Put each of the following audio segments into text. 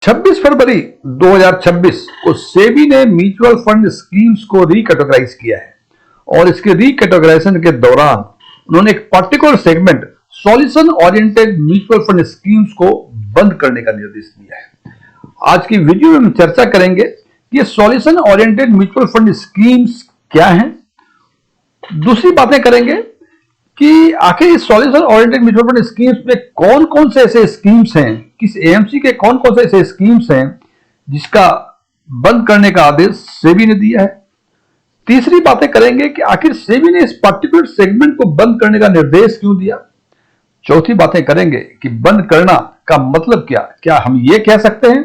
26 फरवरी 2026 को सेबी ने mutual fund schemes को रिकैटेगराइज किया है और इसके रिकैटेगराइजेशन के दौरान उन्होंने एक particular segment solution oriented mutual fund schemes को बंद करने का निर्देश दिया है। आज की वीडियो में हम चर्चा करेंगे कि ये solution oriented mutual fund schemes क्या हैं। दूसरी बातें करेंगे कि आखिर इस solution oriented mutual fund schemes में कौन कौन से ऐसे स्कीम्स हैं, किस एएमसी के कौन कौन से ऐसे स्कीम्स हैं जिसका बंद करने का आदेश सेबी ने दिया है। तीसरी बातें करेंगे कि आखिर सेबी ने इस पर्टिकुलर सेगमेंट को बंद करने का निर्देश क्यों दिया। चौथी बातें करेंगे कि बंद करना का मतलब क्या हम ये कह सकते हैं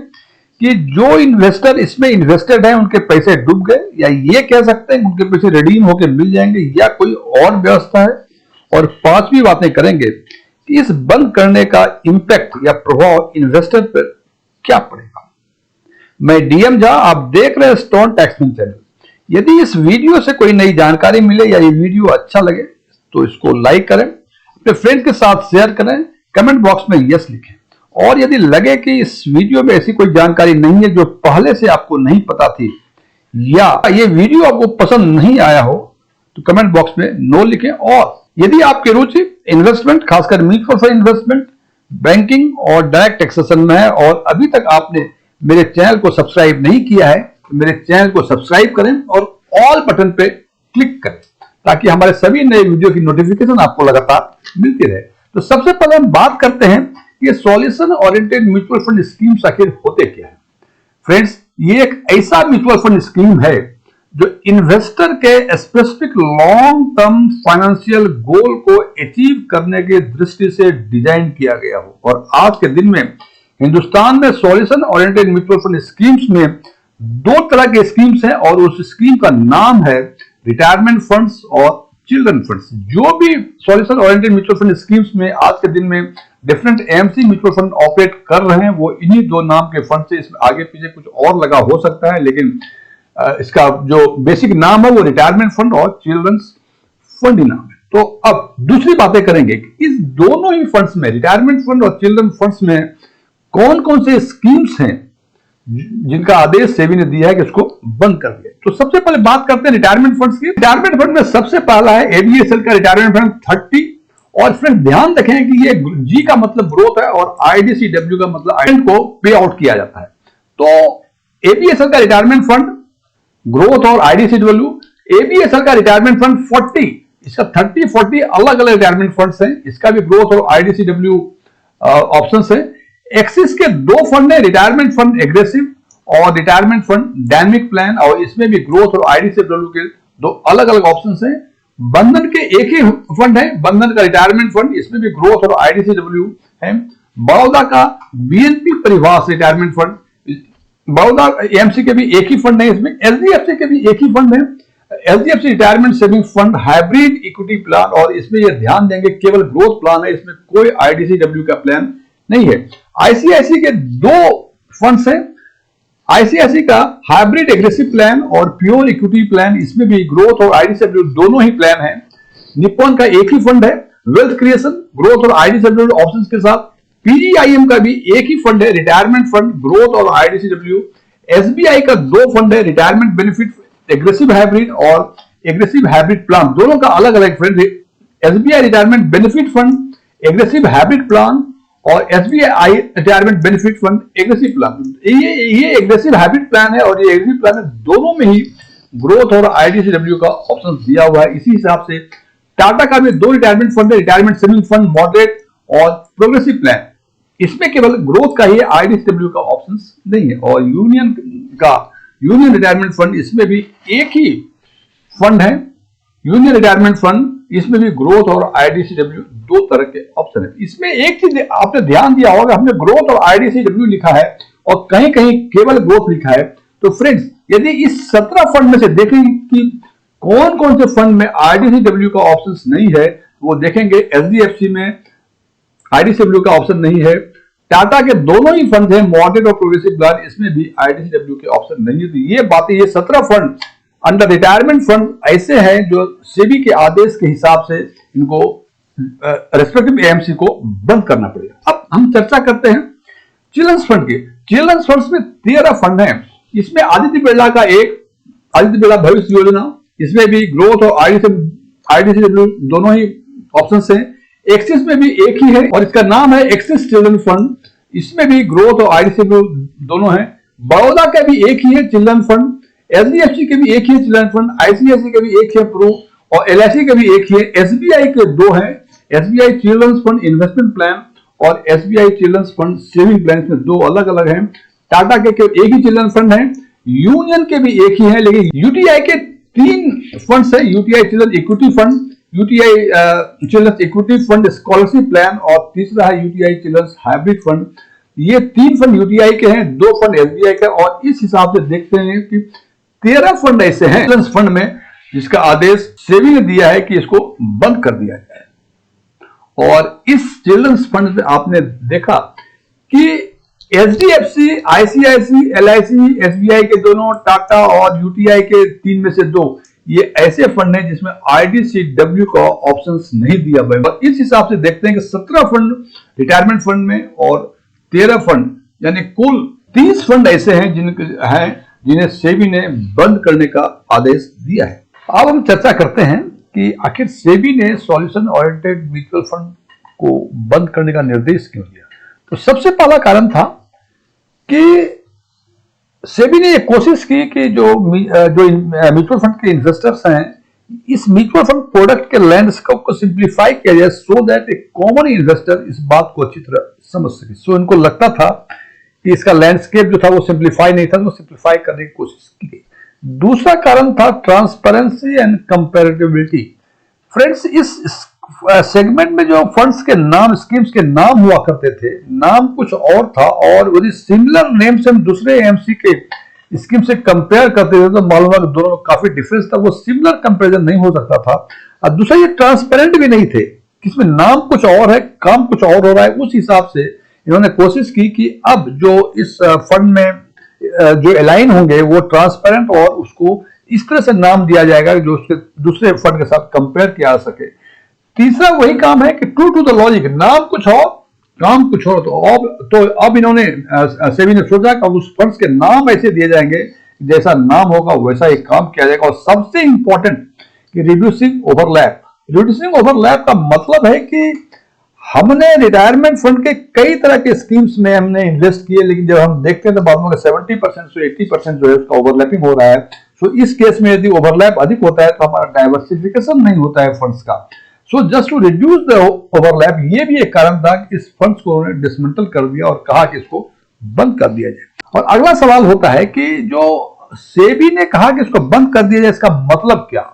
कि जो इन्वेस्टर इसमें इन्वेस्टेड है उनके पैसे डूब गए, या ये कह सकते हैं उनके पैसे रिडीम होकर मिल जाएंगे, या कोई और व्यवस्था है। और पांचवी बातें करेंगे कि इस बंद करने का इंपैक्ट या प्रभाव इन्वेस्टर पर क्या पड़ेगा। मैं डीएम झा, आप देख रहे हैं स्टोन टैक्समैन चैनल। यदि इस वीडियो से कोई नई जानकारी मिले या ये वीडियो अच्छा लगे तो इसको लाइक करें, अपने फ्रेंड के साथ शेयर करें, कमेंट बॉक्स में यस लिखें। और यदि लगे कि इस वीडियो में ऐसी कोई जानकारी नहीं है जो पहले से आपको नहीं पता थी, या ये वीडियो आपको पसंद नहीं आया हो, तो कमेंट बॉक्स में नो लिखें। और यदि आपकी रुचि इन्वेस्टमेंट, खासकर म्यूचुअल फंड इन्वेस्टमेंट, बैंकिंग और डायरेक्ट टैक्सेशन में है और अभी तक आपने मेरे चैनल को सब्सक्राइब नहीं किया है, तो मेरे चैनल को सब्सक्राइब करें और ऑल बटन पे क्लिक करें ताकि हमारे सभी नए वीडियो की नोटिफिकेशन आपको लगातार मिलती रहे। तो सबसे पहले हम बात करते हैं कि solution oriented mutual fund schemes आखिर होते क्या है। फ्रेंड्स, ये एक ऐसा म्यूचुअल फंड स्कीम है जो इन्वेस्टर के specific long term financial goal को अचीव करने की दृष्टि से डिजाइन किया गया हो। और आज के दिन में हिंदुस्तान में solution oriented mutual fund schemes में दो तरह के स्कीम्स हैं और उस स्कीम का नाम है रिटायरमेंट फंड्स और चिल्ड्रन फंड्स। जो भी solution oriented mutual fund schemes में आज के दिन में different AMC mutual fund operate कर रहे हैं, वो इन्हीं दो नाम के फंड से, इसमें आगे पीछे कुछ और लगा हो सकता है, लेकिन इसका जो बेसिक नाम है वो रिटायरमेंट फंड और चिल्ड्रंस फंड ही नाम है। तो अब दूसरी बातें करेंगे कि इस दोनों ही फंड्स में, रिटायरमेंट फंड और चिल्ड्रन फंड्स में कौन कौन से स्कीम्स हैं जिनका आदेश सेबी ने दिया है कि उसको बंद कर दिया। तो सबसे पहले बात करते हैं रिटायरमेंट फंड्स की। रिटायरमेंट फंड में सबसे पहला है एबीएसएल का रिटायरमेंट फंड 30। और फ्रेंड ध्यान रखें कि ये जी का मतलब ग्रोथ है और आईडीसीडब्ल्यू का मतलब आइडेंट को पे आउट किया जाता है। तो एबीएसएल का रिटायरमेंट फंड ग्रोथ और आईडीसीडब्ल्यू, एबीएसएल का रिटायरमेंट फंड 40, इसका 30-40 अलग अलग रिटायरमेंट फंड्स हैं, इसका भी ग्रोथ और आईडीसीडब्ल्यू ऑप्शंस है। एक्सिस के दो फंड है, रिटायरमेंट फंड एग्रेसिव और रिटायरमेंट फंड डायनेमिक प्लान, और इसमें भी ग्रोथ और आईडीसीडब्ल्यू के दो अलग अलग ऑप्शंस हैं। बंधन के एक ही फंड है, बंधन का रिटायरमेंट फंड, इसमें भी ग्रोथ और आईडीसीडब्ल्यू है। बड़ौदा का BNP परिवास retirement fund, Baroda AMC के भी एक ही फंड है, इसमें एचडीएफसी के भी एक ही फंड है, HDFC retirement saving fund hybrid equity plan, और इसमें यह ध्यान देंगे केवल ग्रोथ प्लान है, इसमें कोई आईडीसीडब्ल्यू का प्लान नहीं है। आईसीआईसी के दो फंड्स हैं, आईसीआईसी का हाइब्रिड एग्रेसिव प्लान और प्योर इक्विटी प्लान, इसमें भी ग्रोथ और आईडीसीडब्ल्यू दोनों ही प्लान है। निप्पॉन का एक ही फंड है, वेल्थ क्रिएशन, ग्रोथ और आईडीसीडब्ल्यू ऑप्शंस के साथ। पीजीआईएम का भी एक ही फंड है, रिटायरमेंट फंड, ग्रोथ और आईडीसीडब्ल्यू। एसबीआई का दो फंड है, रिटायरमेंट बेनिफिट एग्रेसिव हाइब्रिड और एग्रेसिव हाइब्रिड प्लान, दोनों का अलग अलग फंड है। SBI retirement benefit fund aggressive hybrid plan और SBI retirement benefit fund aggressive plan, ये एग्रेसिव हाइब्रिड प्लान है और ये एग्रेसिव प्लान है, दोनों में ही ग्रोथ और आईडीसीडब्ल्यू का ऑप्शन दिया हुआ है। इसी हिसाब से टाटा का भी दो रिटायरमेंट फंड है, रिटायरमेंट सेविंग फंड मॉडरेट और प्रोग्रेसिव प्लान, इसमें केवल ग्रोथ का ही आईडीसीडब्ल्यू का ऑप्शन नहीं है। और यूनियन रिटायरमेंट फंड, इसमें भी एक ही फंड है, यूनियन रिटायरमेंट फंड, इसमें भी ग्रोथ और आईडीसीडब्ल्यू दो तरह के ऑप्शन है। इसमें एक चीज आपने ध्यान दिया होगा, हमने ग्रोथ और आईडीसीडब्ल्यू लिखा है और कहीं कहीं केवल ग्रोथ लिखा है। तो फ्रेंड्स, यदि इस 17 फंड में से देखें कि कौन कौन से फंड में आईडीसीडब्ल्यू का ऑप्शन नहीं है, वो देखेंगे एचडीएफसी में आईडीसीडब्ल्यू का ऑप्शन नहीं है, टाटा के दोनों ही फंड है मॉडरेट और प्रोग्रेसिव प्लान, इसमें भी आईडीसीडब्ल्यू के ऑप्शन नहीं है। तो ये बातें, ये 17 फंड अंडर रिटायरमेंट फंड ऐसे हैं जो सेबी के आदेश के हिसाब से इनको रेस्पेक्टिव एएमसी को बंद करना पड़ेगा। अब हम चर्चा करते हैं चिल्ड्रंस फंड के, चिल्ड्रंस फंड्स में 13 फंड हैं। इसमें आदित्य बिरला का एक आदित्य बिरला भविष्य योजना, इसमें भी ग्रोथ और आईडीसी दोनों ही ऑप्शन हैं। एक्सिस में भी एक ही है और इसका नाम है एक्सिस चिल्ड्रन फंड, इसमें भी ग्रोथ और आईडीसी दोनों हैं। बड़ौदा का भी एक ही है चिल्ड्रन फंड, एचडीएफसी के भी एक ही है चिल्ड्रन फंड, आईसीआईसी के भी एक है प्रो और एलआईसी के भी एक ही है। एसबीआई के 2 हैं, SBI children fund investment plan और SBI children fund saving plan में 2 अलग अलग हैं। टाटा के एक ही चिल्ड्रन फंड है, यूनियन के भी एक ही है, लेकिन यूटीआई के 3 फंड्स है, UTI children equity fund, UTI children equity fund scholarship plan और तीसरा है यूटीआई चिल्ड्रन हाइब्रिड फंड। ये 3 फंड यूटीआई के हैं, 2 फंड एसबीआई का, और इस हिसाब से देखते हैं कि 13 फंड ऐसे हैं चिल्ड्रन फंड में जिसका आदेश सेबी ने दिया है कि इसको बंद कर दिया जाए। और इस चिल्ड्रन फंड में आपने देखा कि एचडीएफसी, आईसीआईसी, एलआईसी, एसबीआई के दोनों, टाटा और यूटीआई के 3 में से 2 ये ऐसे फंड हैं जिसमें आईडीसीडब्ल्यू का ऑप्शंस नहीं दिया गया। और इस हिसाब से देखते हैं कि 17 फंड रिटायरमेंट फंड में और 13 फंड यानी कुल 30 फंड ऐसे हैं जिन्हें सेबी ने बंद करने का आदेश दिया है। अब हम चर्चा करते हैं कि आखिर सेबी ने सॉल्यूशन ओरिएंटेड म्यूचुअल फंड को बंद करने का निर्देश क्यों दिया। तो सबसे पहला कारण था कि सेबी ने यह कोशिश की कि जो म्यूचुअल फंड के इन्वेस्टर्स हैं, इस म्यूचुअल फंड प्रोडक्ट के लैंडस्केप को सिंप्लीफाई किया जाए so that A common investor इस बात को अच्छी तरह समझ सके। सो इनको लगता था कि इसका लैंडस्केप जो था वो सिंप्लीफाई नहीं था, तो सिंप्लीफाई करने की कोशिश की गई। दूसरा कारण था ट्रांसपेरेंसी एंड कंपैरेटिबिलिटी। फ्रेंड्स, इस सेगमेंट में जो फंड्स के नाम, स्कीम्स के नाम हुआ करते थे, नाम कुछ और था और वही सिमिलर नेम से हम दूसरे एएमसी के स्कीम से कंपेयर करते थे तो मालूम है कि दोनों में काफी डिफरेंस था, वो सिमिलर कंपैरिजन नहीं हो सकता था। और दूसरा ये ट्रांसपेरेंट भी नहीं थे, किसमें नाम कुछ और है, काम कुछ और हो रहा है। उस हिसाब से इन्होंने कोशिश की कि अब जो इस फंड में जो अलाइन होंगे वो ट्रांसपेरेंट और उसको इस तरह से नाम दिया जाएगा जो उसके दूसरे फंड के साथ कंपेयर किया जा सके। तीसरा वही काम है कि ट्रू टू द लॉजिक, नाम कुछ और काम कुछ और। तो अब इन्होंने सेबी ने सोचा कि उस फंड्स के नाम ऐसे दिए जाएंगे, जैसा नाम होगा वैसा ही काम किया जाएगा। और सबसे इंपॉर्टेंट कि रिड्यूसिंग ओवरलैप। रिड्यूसिंग ओवरलैप का मतलब है कि हमने रिटायरमेंट फंड के कई तरह के स्कीम्स में हमने इन्वेस्ट किए, लेकिन जब हम देखते हैं तो बाद में 70% से 80% जो है उसका ओवरलैपिंग हो रहा है। तो इस केस में यदि ओवरलैप अधिक होता है तो हमारा डाइवर्सिफिकेशन नहीं होता है फंड्स का। So just to reduce the overlap, ये भी एक कारण था कि इस फंड्स को उन्होंने डिसमेंटल कर दिया और कहा कि इसको बंद कर दिया जाए। और अगला सवाल होता है कि जो सेबी ने कहा कि इसको बंद कर दिया जाए, इसका मतलब क्या।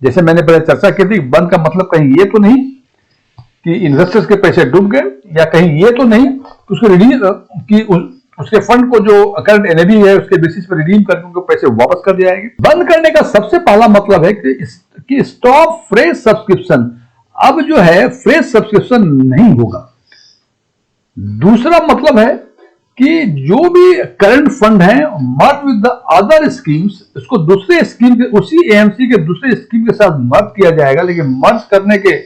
जैसे मैंने पहले चर्चा की थी, बंद का मतलब कहीं ये तो नहीं कि इन्वेस्टर्स के पैसे डूब गए, या कहीं ये तो नहीं कि उसको रिलीज कि उसके फंड को जो करंट एनएवी है उसके बेसिस पर रिडीम करके उनको पैसे वापस कर दिया जाएंगे। बंद करने का सबसे पहला मतलब है कि स्टॉप फ्रेश सब्सक्रिप्शन। अब जो है फ्रेश सब्सक्रिप्शन नहीं होगा। दूसरा मतलब है कि जो भी करंट फंड है merge with the other schemes, उसको दूसरे स्कीम के, उसी एएमसी के दूसरे स्कीम के साथ मर्ज किया जाएगा। लेकिन मर्ज करने के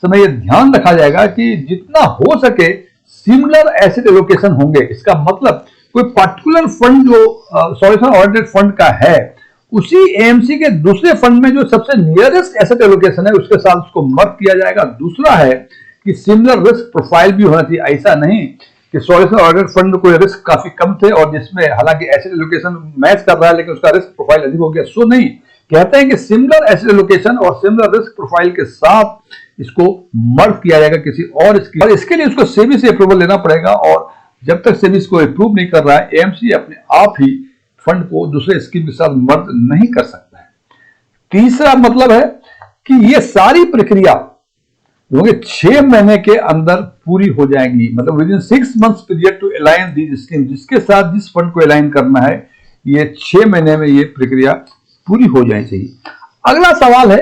समय यह ध्यान रखा जाएगा कि जितना हो सके सिमिलर एसेट एलोकेशन होंगे। इसका मतलब कोई पर्टिकुलर फंड जो सॉल्यूशन ओरिएंटेड फंड का है, उसी एएमसी के दूसरे फंड में जो सबसे नियरेस्ट एसेट एलोकेशन है उसके साथ उसको मर्ज किया जाएगा। दूसरा है कि सिमिलर रिस्क प्रोफाइल भी होना चाहिए। ऐसा नहीं कि सॉल्यूशन ओरिएंटेड फंड में कोई रिस्क काफी कम थे और जिसमें हालांकि एसेट एलोकेशन मैच कर रहा है लेकिन उसका रिस्क प्रोफाइल अधिक हो गया। सो नहीं, कहते हैं कि सिमिलर एसेट एलोकेशन और सिमिलर रिस्क प्रोफाइल के साथ इसको मर्ज किया जाएगा किसी और स्कीम। और इसके लिए उसको सेबी से अप्रूवल लेना पड़ेगा और जब तक सेबी इसको अप्रूव नहीं कर रहा है, एएमसी अपने आप ही फंड को दूसरे स्कीम के साथ मर्ज नहीं कर सकता है। तीसरा मतलब है कि ये सारी प्रक्रिया 6 महीने के अंदर पूरी हो जाएंगी, मतलब within 6 months period to align these scheme. जिसके साथ जिस फंड को अलाइन करना है ये 6 महीने में ये प्रक्रिया पूरी हो जानी चाहिए। अगला सवाल है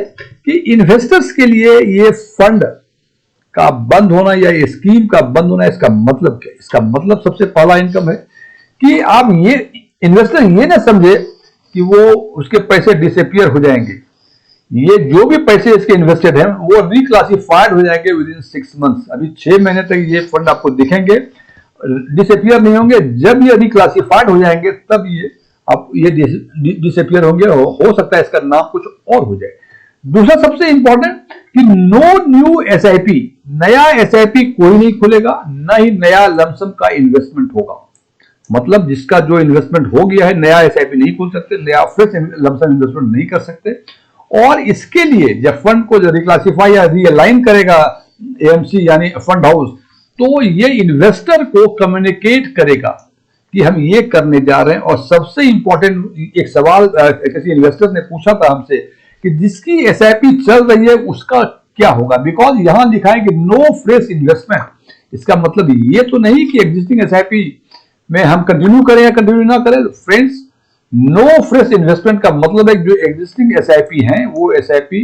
कि इन्वेस्टर्स के लिए ये फंड का बंद होना या ये स्कीम का बंद होना, इसका मतलब क्या। इसका मतलब सबसे पहला इनकम है कि आप ये इन्वेस्टर ये ना समझे कि वो उसके पैसे डिसअपियर हो जाएंगे। ये जो भी पैसे इसके इन्वेस्टेड हैं वो रिक्लासिफाइड हो जाएंगे विद इन 6 मंथ्स। अभी 6 महीने तक ये फंड आपको दिखेंगे। डिसअपियर नहीं होंगे, जब ये रिक्लासिफाइड हो जाएंगे तब ये डिसअपियर होंगे। हो सकता है इसका नाम कुछ और हो जाए। दूसरा सबसे इंपॉर्टेंट कि नो न्यू एसआईपी, नया एसआईपी कोई नहीं खुलेगा, ना ही नया लमसम का इन्वेस्टमेंट होगा। मतलब जिसका जो इन्वेस्टमेंट हो गया है, नया एसआईपी नहीं खोल सकते, नया फ्रेश लमसम इन्वेस्टमेंट नहीं कर सकते। और इसके लिए जब फंड को रिक्लासिफाई या रीअलाइन करेगा एएमसी यानी फंड हाउस, तो ये इन्वेस्टर को कम्युनिकेट करेगा कि हम ये करने जा रहे हैं। और सबसे इंपॉर्टेंट एक सवाल किसी इन्वेस्टर ने पूछा था हमसे कि जिसकी एसआईपी चल रही है उसका क्या होगा, बिकॉज यहां लिखा है कि नो फ्रेश इन्वेस्टमेंट। इसका मतलब ये तो नहीं कि एग्जिस्टिंग एसआईपी में हम कंटिन्यू करें या कंटिन्यू ना करें। फ्रेंड्स, नो फ्रेश इन्वेस्टमेंट का मतलब है जो एग्जिस्टिंग एसआईपी हैं वो एसआईपी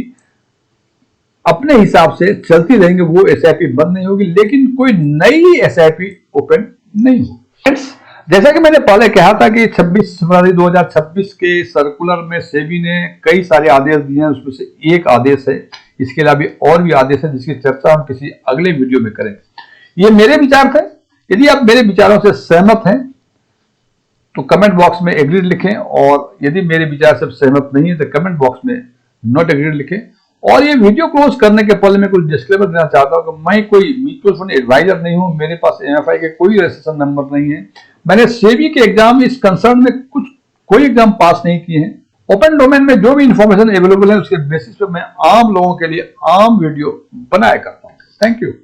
अपने हिसाब से चलती रहेंगे, वो एसआईपी बंद नहीं होगी, लेकिन कोई नई एसआईपी ओपन नहीं होगी। फ्रेंड्स, जैसा कि मैंने पहले कहा था कि 26 फरवरी 2026 के सर्कुलर में सेबी ने कई सारे आदेश दिए हैं, उसमें से एक आदेश है। इसके अलावा और भी आदेश है जिसकी चर्चा हम किसी अगले वीडियो में करें। ये मेरे विचार थे। यदि आप मेरे विचारों से सहमत हैं तो कमेंट बॉक्स में एग्रीड लिखें, और यदि मेरे विचार से सहमत नहीं है तो कमेंट बॉक्स में नॉट एग्रीड लिखें। और ये वीडियो क्लोज करने के पहले मैं कुछ डिस्क्लेमर देना चाहता हूं कि मैं कोई म्यूचुअल फंड एडवाइजर नहीं हूं, मेरे पास एमएफआई के कोई रजिस्ट्रेशन नंबर नहीं है, मैंने सेबी के एग्जाम इस कंसर्न में कोई एग्जाम पास नहीं किए हैं। ओपन डोमेन में जो भी इंफॉर्मेशन अवेलेबल है उसके बेसिस पे मैं आम लोगों के लिए आम वीडियो बनाया करता हूं। Thank you.